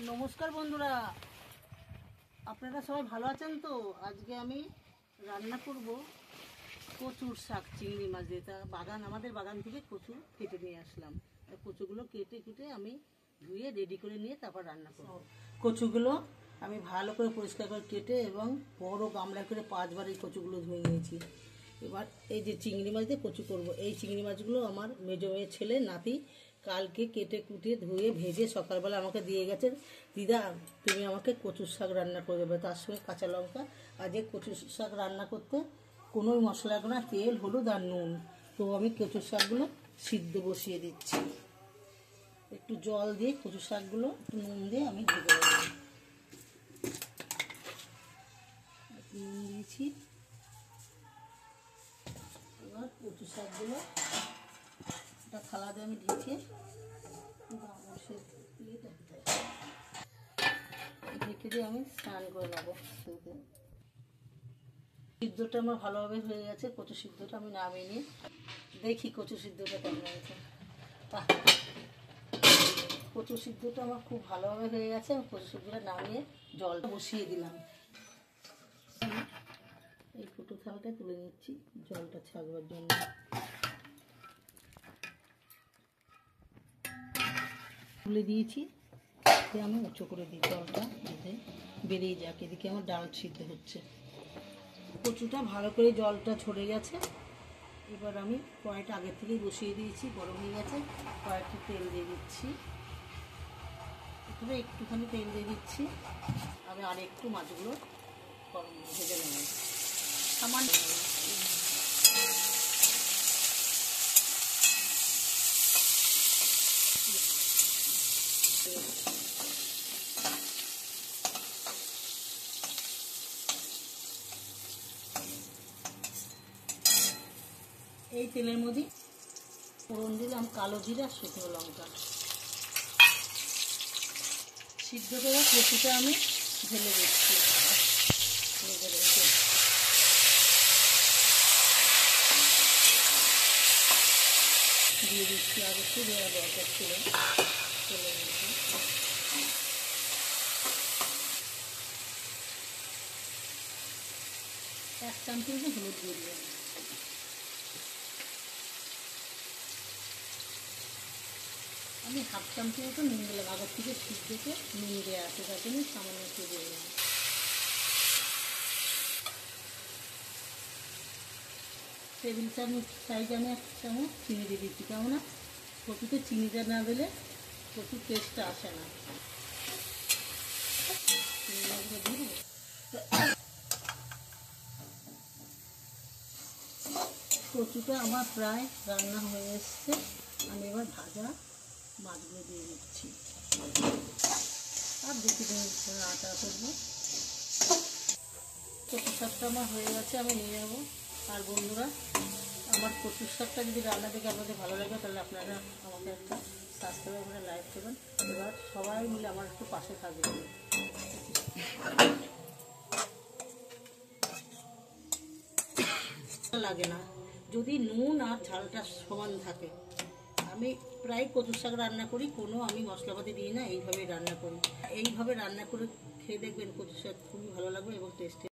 নমস্কার বন্ধুরা, আপনারা সবাই ভালো আছেন তো? আজকে আমি রান্না করব কচুর শাক চিংড়ি মাছ দিয়ে। তা আমাদের বাগান থেকে কচু কেটে নিয়ে আসলাম। কচুগুলো কেটে আমি ধুয়ে রেডি করে নিয়ে তারপর রান্না করব। কচুগুলো আমি ভালো করে পরিষ্কার করে কেটে এবং বড় গামলা করে 5 বার এই কচুগুলো ধুয়ে নিয়েছি। এবার এই যে চিংড়ি মাছ দিয়ে কচু করব, এই চিংড়ি মাছগুলো আমার মেজো মেয়ে ছেলে নাতি কালকে কেটে কুটিয়ে ধুয়ে ভেজে সকালবেলা আমাকে দিয়ে গেছে, দিদা তুমি আমাকে কচুর শাক রান্না করে দেবে, তার সঙ্গে কাঁচা লঙ্কা। আজকে কচুর শাক রান্না করতে কোনো মশলা লাগবে না, তেল হলুদ আর নুন। তো আমি কচুর শাকগুলো সিদ্ধ বসিয়ে দিচ্ছি। একটু জল দিয়ে কচুর শাকগুলো নুন দিয়ে আমি ভেজে দেবো। নুন দিয়েছি। এবার কচু শাকগুলো একটা থালা দিয়ে আমি ঢেকে ঢেকে দিয়ে আমি স্নান করে নেবো। সিদ্ধটা আমার ভালোভাবে হয়ে গেছে, কচু সিদ্ধটা আমি নামিয়ে নিই, দেখি কচু সিদ্ধটা কেমন হয়েছে। কচু সিদ্ধটা আমার খুব ভালোভাবে হয়ে গেছে। আমি কচু সিদ্ধটা নামিয়ে জলটা বসিয়ে দিলাম। এই ফুটো থালাটা তুলে নিচ্ছি জলটা ছাড়বার জন্য। তুলে দিয়েছি, আমি উঁচু করে দিই, জলটা এতে বেরিয়ে যাক। এদিকে আমার ডাল সিদ্ধ হচ্ছে। কচুটা ভালো করে জলটা ঝরে গেছে। এবার আমি কড়াইটা আগের থেকেই বসিয়ে দিয়েছি, গরম হয়ে গেছে। কড়াইতে তেল দিয়ে দিচ্ছি, এখানে একটুখানি তেল দিয়ে দিচ্ছি। আমি আর একটু মাছগুলো ভেজে নেব সামান্য। এই তেলের মধ্যে ফোড়ন দিলাম কালো জিরা, শুকনো লঙ্কা। সিদ্ধ করে কচুটা আমি ঢেলে দিচ্ছি। দিয়ে দিচ্ছি, আর একটু দেওয়া দরকার ছিল, চলে গেছে। এক চামচ হলুদ দিয়ে দিলাম। আমি হাফ চামচ মতো নুন দিলাম, আগের থেকে সিদ্ধতে নুন দেওয়া আছে, তার জন্য সামান্য একটু দিয়ে দিলাম। টেবিল চামচ সাইজ আমি 1 চামচ চিনি দিয়ে দিচ্ছি, কেননা কচুতে চিনিটা না দিলে কচুর টেস্টটা আসে না। কচুটা আমার প্রায় রান্না হয়ে এসছে। আমি এবার ভাজা মাছগুলো দিয়ে দিচ্ছি আর 2 মিনিট আটা করবো। কচু শাকটা আমার হয়ে গেছে, আমি নিয়ে যাবো। আর বন্ধুরা, আমার কচুর শাকটা যদি রান্না দেখে আপনাদের ভালো লাগে তাহলে আপনারা আমাকে একটা সাবস্ক্রাইব করে লাইক করবেন। এবার সবাই মিলে আমার একটু পাশে থাকবেন। লাগে না যদি নুন আর ঝালটা সমান থাকে। আমি প্রায় কচুর শাক রান্না করি, কোনো আমি মশলাপাতি দিই না, এইভাবে রান্না করি। এইভাবে রান্না করে খেয়ে দেখবেন, কচুর শাক খুবই ভালো লাগবে এবং টেস্টি।